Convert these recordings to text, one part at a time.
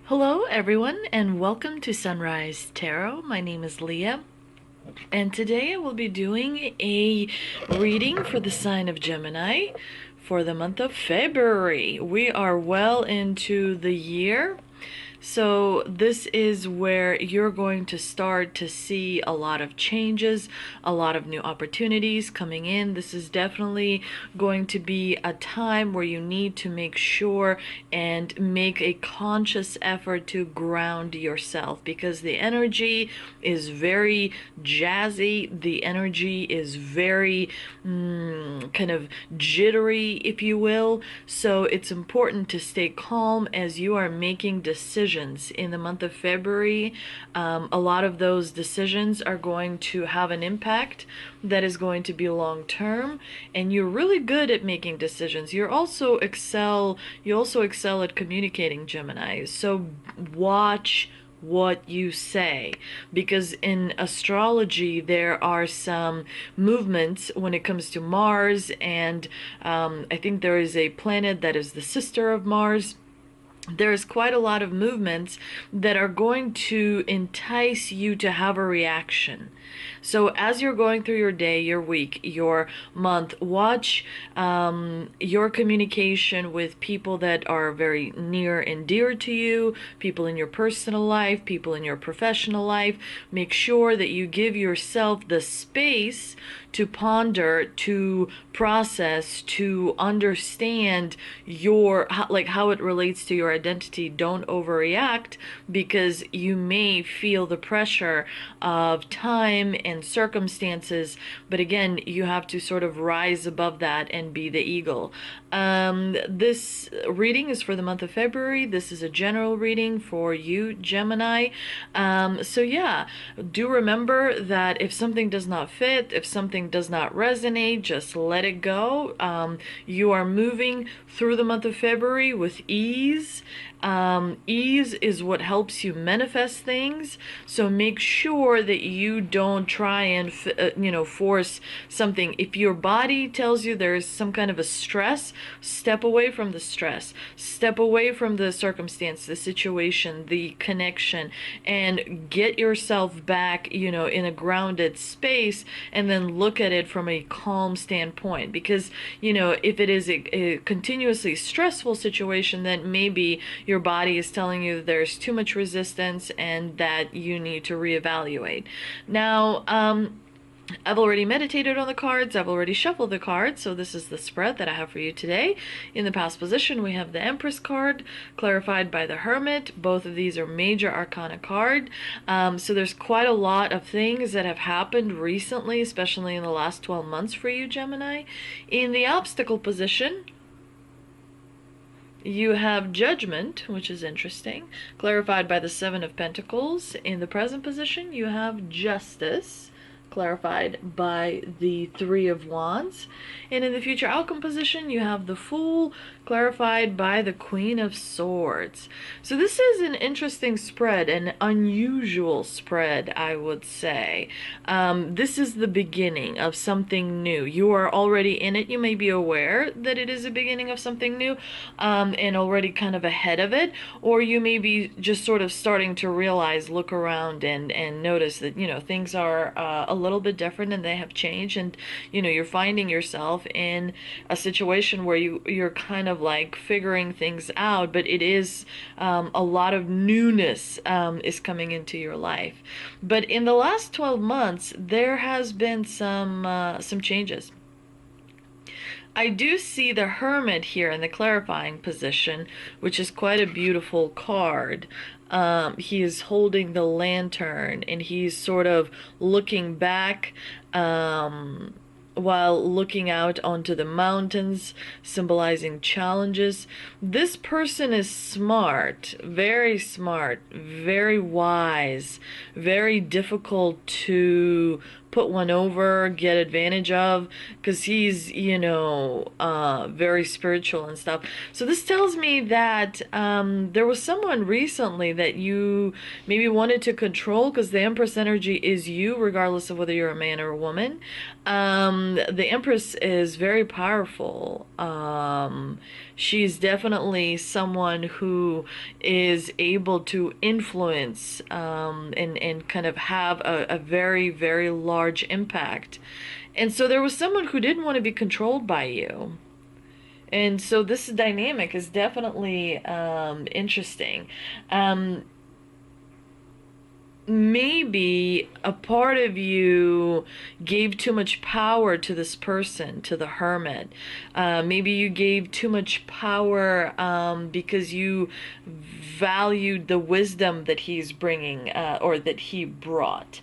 Hello, everyone, and welcome to Sunrise Tarot. My name is Leah, and today I will be doing a reading for the sign of Gemini for the month of February. We are well into the year. So this is where you're going to start to see a lot of changes, a lot of new opportunities coming in. This is definitely going to be a time where you need to make sure and make a conscious effort to ground yourself, because the energy is very jazzy. The energy is very kind of jittery, if you will. So it's important to stay calm as you are making decisions in the month of February. A lot of those decisions are going to have an impact that is going to be long term, and you're really good at making decisions. You also excel at communicating, Gemini. So watch what you say, because in astrology there are some movements when it comes to Mars, and I think there is a planet that is the sister of Mars. There's quite a lot of movements that are going to entice you to have a reaction. So as you're going through your day, your week, your month, watch your communication with people that are very near and dear to you, people in your personal life, people in your professional life. Make sure that you give yourself the space to ponder, to process, to understand how it relates to your identity. Don't overreact, because you may feel the pressure of time and circumstances, but again, you have to sort of rise above that and be the eagle. This reading is for the month of February. This is a general reading for you, Gemini. So yeah, do remember that if something does not fit, if something does not resonate, just let it go. You are moving through the month of February with ease. Ease is what helps you manifest things. So make sure that you don't try and force something. If your body tells you there's some kind of a stress, step away from the stress, step away from the circumstance, the situation, the connection, and get yourself back in a grounded space, and then look at it from a calm standpoint. Because if it is a continuously stressful situation, then maybe your body is telling you there's too much resistance and that you need to reevaluate. Now, I've already meditated on the cards. I've already shuffled the cards. So this is the spread that I have for you today. In the past position, we have the Empress card, clarified by the Hermit. Both of these are major arcana card. So there's quite a lot of things that have happened recently, especially in the last 12 months for you, Gemini. In the obstacle position, you have Judgment, which is interesting, clarified by the Seven of Pentacles. In the present position, you have Justice, clarified by the Three of Wands. And in the future outcome position, you have the Fool, clarified by the Queen of Swords. So this is an interesting spread, an unusual spread, I would say. This is the beginning of something new. You are already in it. You may be aware that it is a beginning of something new, and already kind of ahead of it, or you may be just sort of starting to realize, look around and notice that things are a little bit different and they have changed, and you're finding yourself in a situation where you're kind of like figuring things out, but it is a lot of newness is coming into your life. But in the last 12 months, there has been some changes. I do see the Hermit here in the clarifying position, which is quite a beautiful card. He is holding the lantern, and he's sort of looking back while looking out onto the mountains, symbolizing challenges. This person is smart, very wise, very difficult to put one over, get advantage of, because he's, very spiritual and stuff. So this tells me that there was someone recently that you maybe wanted to control, because the Empress energy is you, regardless of whether you're a man or a woman. The Empress is very powerful. She's definitely someone who is able to influence and kind of have a very, very large impact. And so there was someone who didn't want to be controlled by you. And so this dynamic is definitely interesting. Maybe a part of you gave too much power to this person, to the Hermit. Maybe you gave too much power because you valued the wisdom that he's bringing, or that he brought.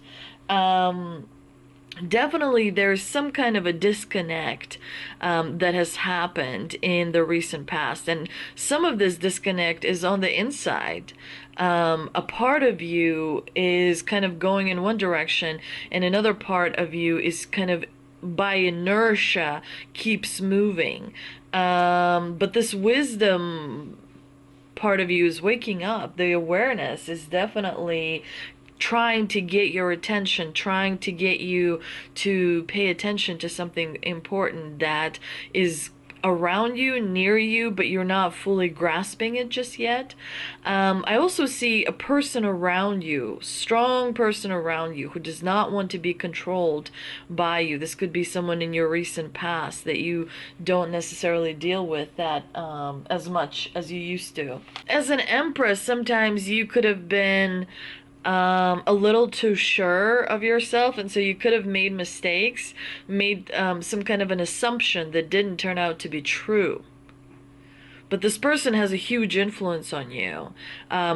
Definitely there's some kind of a disconnect that has happened in the recent past, and some of this disconnect is on the inside. A part of you is kind of going in one direction, and another part of you is kind of by inertia keeps moving. But this wisdom part of you is waking up. The awareness is definitely trying to get your attention, trying to get you to pay attention to something important that is around you, near you, but you're not fully grasping it just yet. I also see a person around you, strong person around you, who does not want to be controlled by you. This could be someone in your recent past that you don't necessarily deal with that as much as you used to. As an Empress, sometimes you could have been a little too sure of yourself, and so you could have made mistakes, made some kind of an assumption that didn't turn out to be true. But this person has a huge influence on you.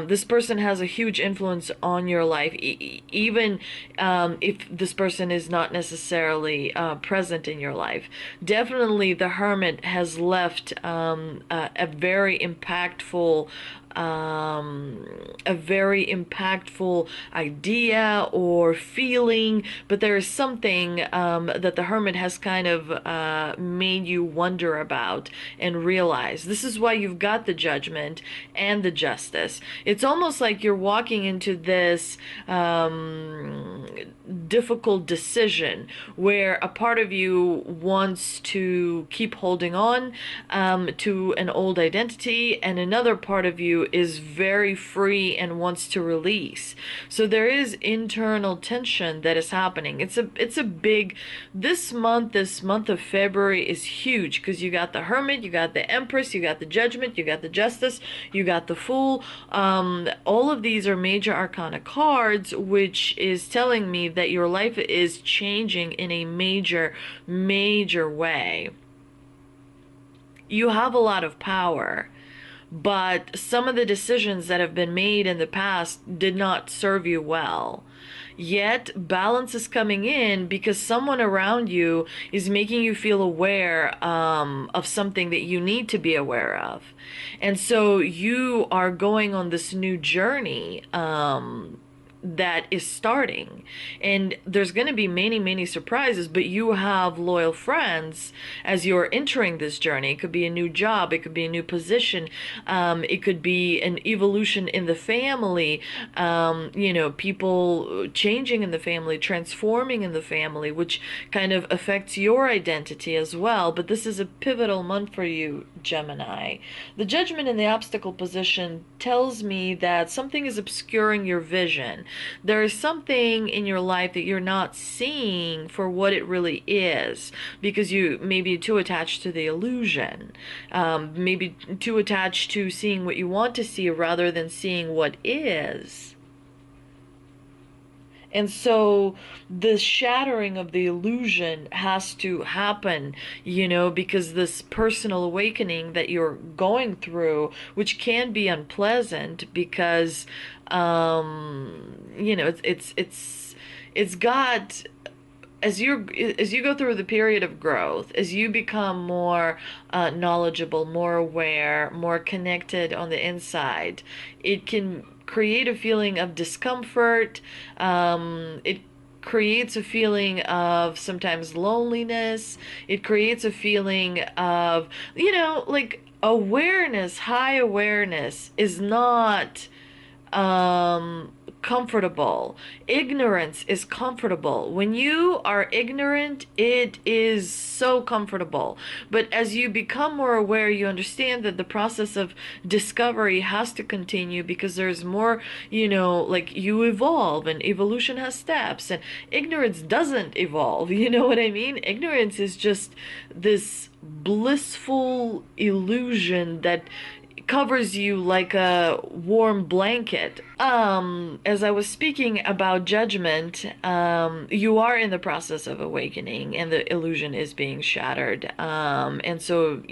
This person has a huge influence on your life, even if this person is not necessarily present in your life. Definitely the Hermit has left a very impactful idea or feeling, but there is something that the Hermit has kind of made you wonder about and realize. This is why you've got the Judgment and the Justice. It's almost like you're walking into this difficult decision where a part of you wants to keep holding on to an old identity, and another part of you is very free and wants to release. So there is internal tension that is happening. It's a big, this month of February is huge, because you got the Hermit, you got the Empress, you got the Judgment, you got the Justice, you got the Fool. All of these are major arcana cards, which is telling me that your life is changing in a major way. You have a lot of power, but some of the decisions that have been made in the past did not serve you well. Yet balance is coming in because someone around you is making you feel aware of something that you need to be aware of. And so you are going on this new journey that is starting, and there's going to be many surprises, but you have loyal friends as you're entering this journey. It could be a new job, it could be a new position, it could be an evolution in the family, people changing in the family, transforming in the family, which kind of affects your identity as well. But this is a pivotal month for you, Gemini. The Judgment in the obstacle position tells me that something is obscuring your vision. There is something in your life that you're not seeing for what it really is, because you may be too attached to the illusion, maybe too attached to seeing what you want to see rather than seeing what is. And so the shattering of the illusion has to happen, because this personal awakening that you're going through, which can be unpleasant because, it's got, as you go through the period of growth, as you become more knowledgeable, more aware, more connected on the inside, it can create a feeling of discomfort. It creates a feeling of sometimes loneliness. It creates a feeling of, like awareness, high awareness is not comfortable. Ignorance is comfortable. When you are ignorant, it is so comfortable. But as you become more aware, you understand that the process of discovery has to continue, because there's more, like you evolve, and evolution has steps, and ignorance doesn't evolve. You know what I mean? Ignorance is just this blissful illusion that covers you like a warm blanket. As I was speaking about judgment, you are in the process of awakening, and the illusion is being shattered. And so,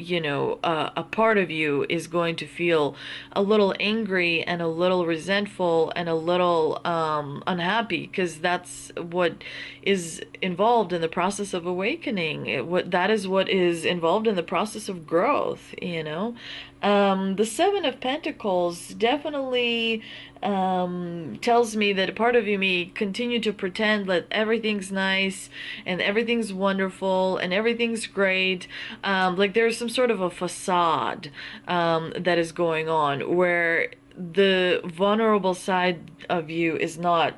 a part of you is going to feel a little angry and a little resentful and a little unhappy, because that's what is involved in the process of awakening. That is what is involved in the process of growth. The Seven of Pentacles definitely tells me that a part of you may continue to pretend that everything's nice and everything's wonderful and everything's great. Like there's some sort of a facade that is going on, where the vulnerable side of you is not,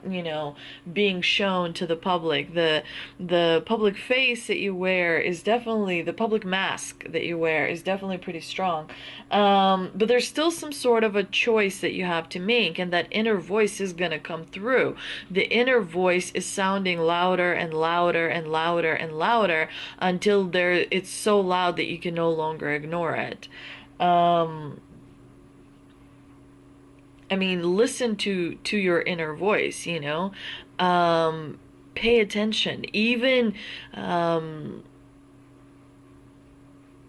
being shown to the public. The public face that you wear is definitely, the public mask that you wear is definitely pretty strong. But there's still some sort of a choice that you have to make, and that inner voice is gonna come through. The inner voice is sounding louder and louder and louder and louder until it's so loud that you can no longer ignore it. Listen to your inner voice, pay attention. Even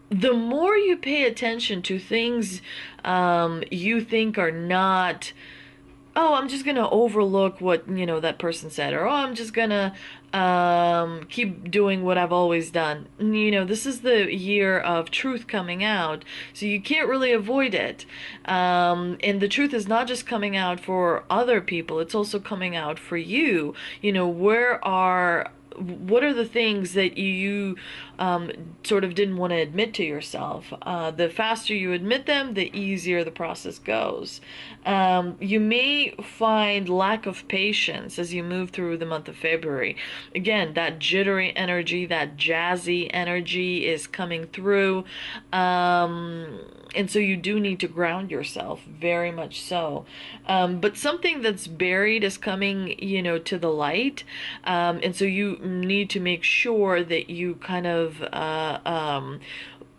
the more you pay attention to things you think are not, oh, I'm just gonna overlook what that person said, or oh, I'm just gonna keep doing what I've always done. This is the year of truth coming out, so you can't really avoid it. And the truth is not just coming out for other people; it's also coming out for you. What are the things that you sort of didn't want to admit to yourself? The faster you admit them, the easier the process goes. You may find lack of patience as you move through the month of February. Again, that jittery energy, that jazzy energy is coming through. And so you do need to ground yourself, very much so. But something that's buried is coming, to the light. And so you need to make sure that you kind of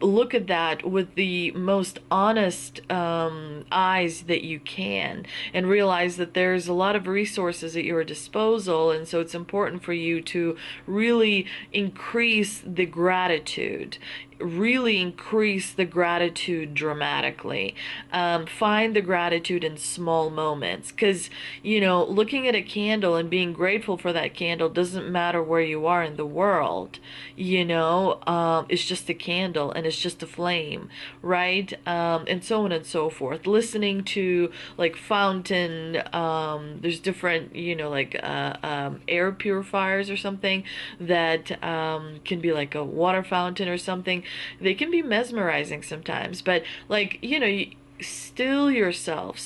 look at that with the most honest eyes that you can, and realize that there's a lot of resources at your disposal, and so it's important for you to really increase the gratitude. Really increase the gratitude dramatically. Find the gratitude in small moments, because looking at a candle and being grateful for that candle doesn't matter where you are in the world. It's just a candle, and it's just a flame, right? And so on and so forth. Listening to like fountain, there's different air purifiers or something that can be like a water fountain or something. They can be mesmerizing sometimes, but still yourself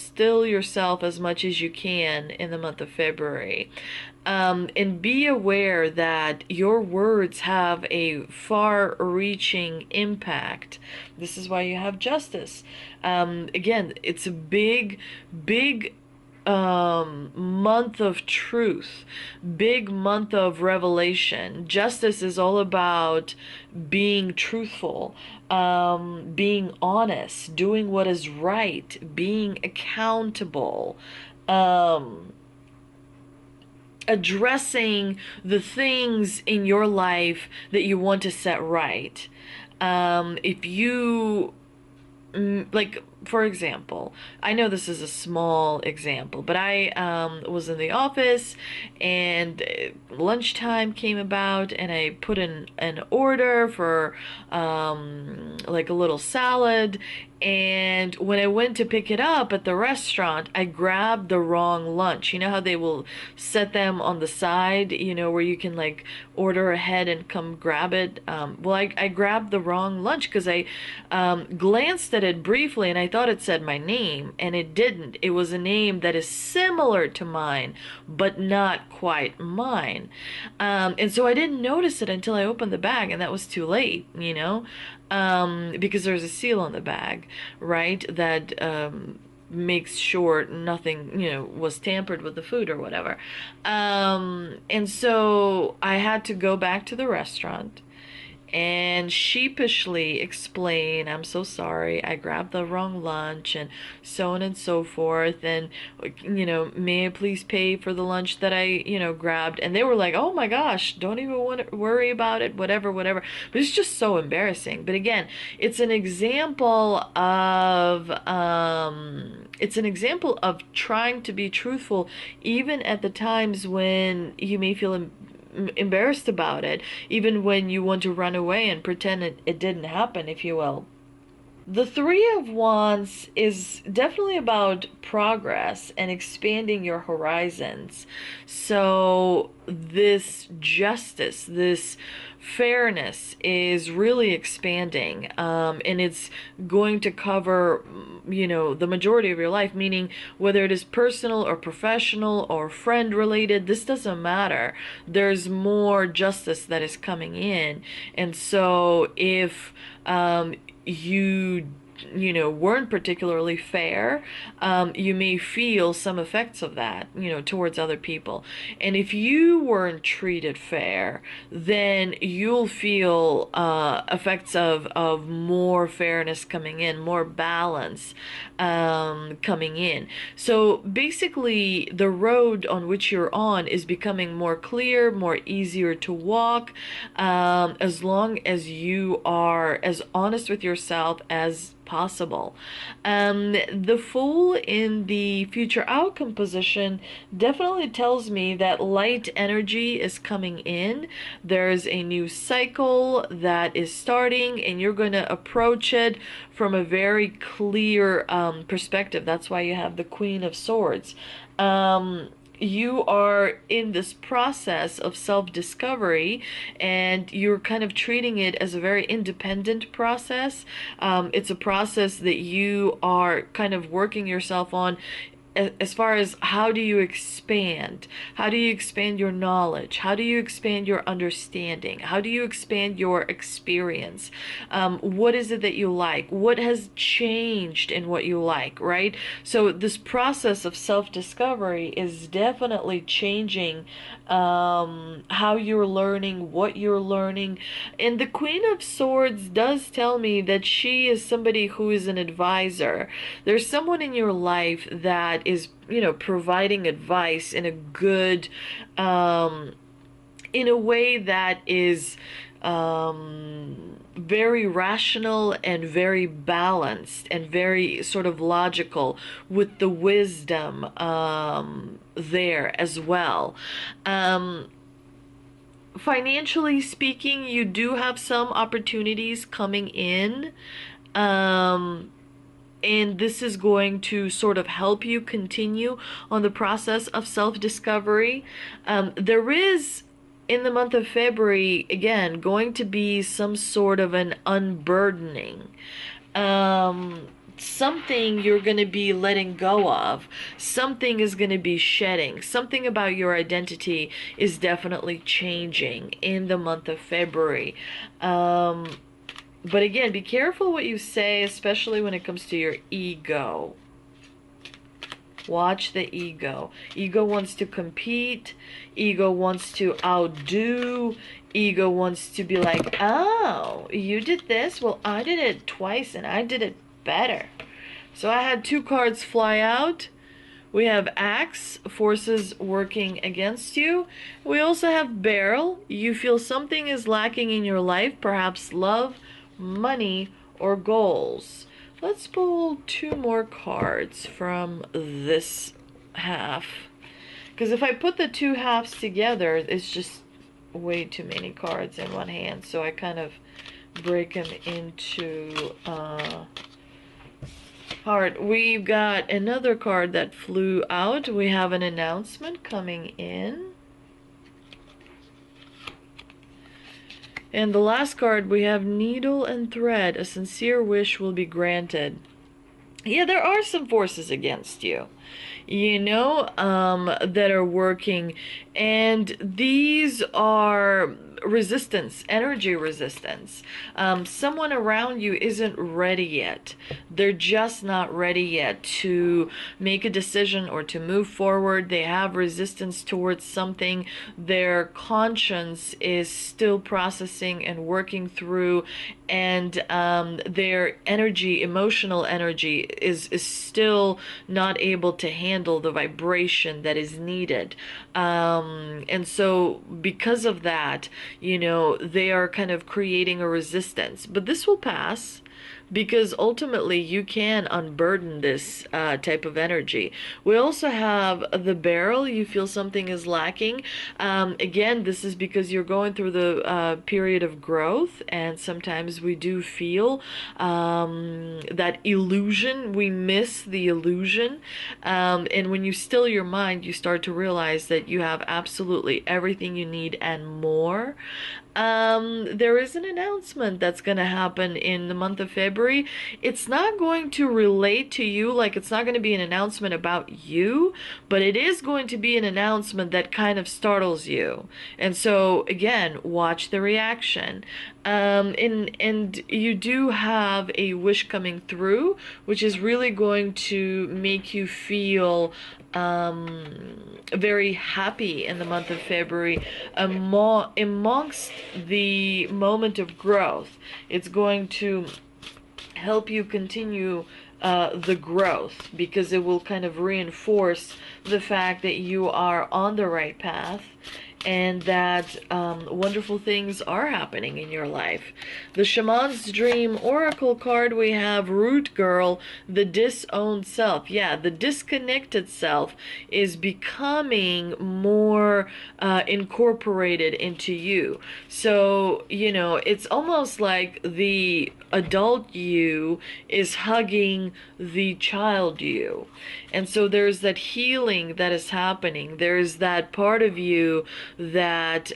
as much as you can in the month of February. And be aware that your words have a far-reaching impact. This is why you have justice. Again, it's a big month of truth, big month of revelation. Justice is all about being truthful, being honest, doing what is right, being accountable, addressing the things in your life that you want to set right. If you like for example, I know this is a small example, but I was in the office and lunchtime came about and I put in an order for like a little salad. And when I went to pick it up at the restaurant, I grabbed the wrong lunch. You know how they will set them on the side, where you can like order ahead and come grab it? Well, I grabbed the wrong lunch because I glanced at it briefly and I thought it said my name, and it didn't. It was a name that is similar to mine, but not quite mine. And so I didn't notice it until I opened the bag, and that was too late, because there's a seal on the bag, right? That makes sure nothing, was tampered with the food or whatever. And so I had to go back to the restaurant and sheepishly explain, I'm so sorry, I grabbed the wrong lunch, and so on and so forth, and may I please pay for the lunch that I grabbed? And they were like, oh my gosh, don't even want to worry about it, whatever. But it's just so embarrassing. But again, it's an example of trying to be truthful even at the times when you may feel embarrassed about it, even when you want to run away and pretend it didn't happen, if you will. The Three of Wands is definitely about progress and expanding your horizons. So this justice, this fairness is really expanding, and it's going to cover, the majority of your life, meaning whether it is personal or professional or friend related, this doesn't matter. There's more justice that is coming in. And so if you weren't particularly fair, you may feel some effects of that, towards other people. And if you weren't treated fair, then you'll feel effects of more fairness coming in, more balance coming in. So basically, the road on which you're on is becoming more clear, more easier to walk, as long as you are as honest with yourself as possible. The Fool in the future outcome position definitely tells me that light energy is coming in. There's a new cycle that is starting, and you're going to approach it from a very clear perspective. That's why you have the Queen of Swords. You are in this process of self-discovery, and you're kind of treating it as a very independent process. It's a process that you are kind of working yourself on as far as how do you expand your knowledge, how do you expand your understanding, how do you expand your experience, what is it that you like, what has changed in what you like, right? So this process of self-discovery is definitely changing how you're learning, what you're learning. And the Queen of Swords does tell me that she is somebody who is an advisor. There's someone in your life that is, providing advice in a good, in a way that is very rational and very balanced and very sort of logical, with the wisdom there as well. Financially speaking, you do have some opportunities coming in. And this is going to sort of help you continue on the process of self-discovery. There is, in the month of February, again, going to be some sort of an unburdening. Something you're going to be letting go of. Something is going to be shedding. Something about your identity is definitely changing in the month of February. But again, be careful what you say, especially when it comes to your ego. Watch the ego. Ego wants to compete. Ego wants to outdo. Ego wants to be like, oh, you did this? Well, I did it twice and I did it better. So I had 2 cards fly out. We have Axe, forces working against you. We also have Barrel. You feel something is lacking in your life, perhaps love, money, or goals. Let's pull 2 more cards from this half. Because if I put the 2 halves together, it's just way too many cards in one hand. So I kind of break them into part. We've got another card that flew out. We have an announcement coming in. And the last card, we have Needle and Thread. A sincere wish will be granted. Yeah, there are some forces against you, you know, that are working. And these are resistance, energy resistance. Someone around you isn't ready yet. They're just not ready yet to make a decision or to move forward. They have resistance towards something their conscience is still processing and working through, and their energy, emotional energy, is still not able to handle the vibration that is needed. And so because of that, you know, they are kind of creating a resistance. But this will pass, because ultimately you can unburden this type of energy. We also have the Barrel. You feel something is lacking. Again, this is because you're going through the period of growth, and sometimes we do feel that illusion. We miss the illusion. And when you still your mind, you start to realize that you have absolutely everything you need and more. There is an announcement that's going to happen in the month of February. It's not going to relate to you, like it's not going to be an announcement about you, but it is going to be an announcement that kind of startles you. And so again, watch the reaction. And you do have a wish coming through, which is really going to make you feel very happy in the month of February, amongst the moment of growth. It's going to help you continue the growth, because it will kind of reinforce the fact that you are on the right path, and that wonderful things are happening in your life. The Shaman's Dream Oracle card, we have Root Girl, the disowned self. Yeah, the disconnected self is becoming more incorporated into you. So, you know, it's almost like the adult you is hugging the child you. And so there's that healing that is happening. There's that part of you that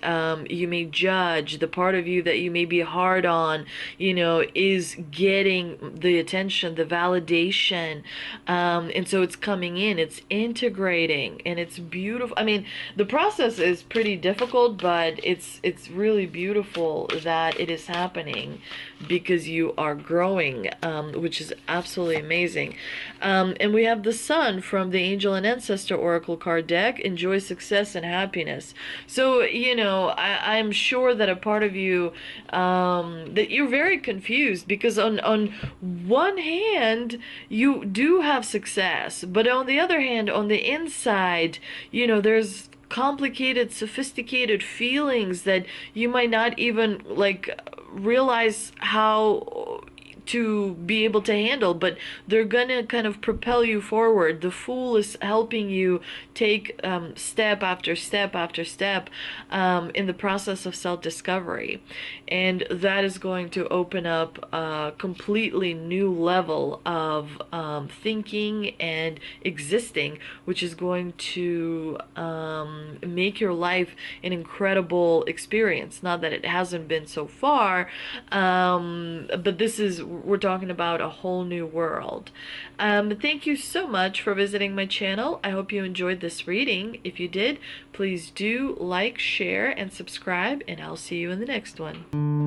you may judge, the part of you that you may be hard on, you know, is getting the attention, the validation. And so it's coming in, it's integrating, and it's beautiful. I mean, the process is pretty difficult, but it's really beautiful that it is happening, because you are growing, which is absolutely amazing. And we have the Sun from the Angel and Ancestor Oracle card deck. Enjoy success and happiness. So, you know, I'm sure that a part of you, that you're very confused, because on one hand, you do have success, but on the other hand, on the inside, you know, there's complicated, sophisticated feelings that you might not even like realize how to be able to handle, but they're gonna kind of propel you forward. The Fool is helping you take step after step after step in the process of self-discovery, and that is going to open up a completely new level of thinking and existing, which is going to make your life an incredible experience. Not that it hasn't been so far, but this is, we're talking about a whole new world. Thank you so much for visiting my channel. I hope you enjoyed this reading. If you did, please do like, share, and subscribe, and I'll see you in the next one.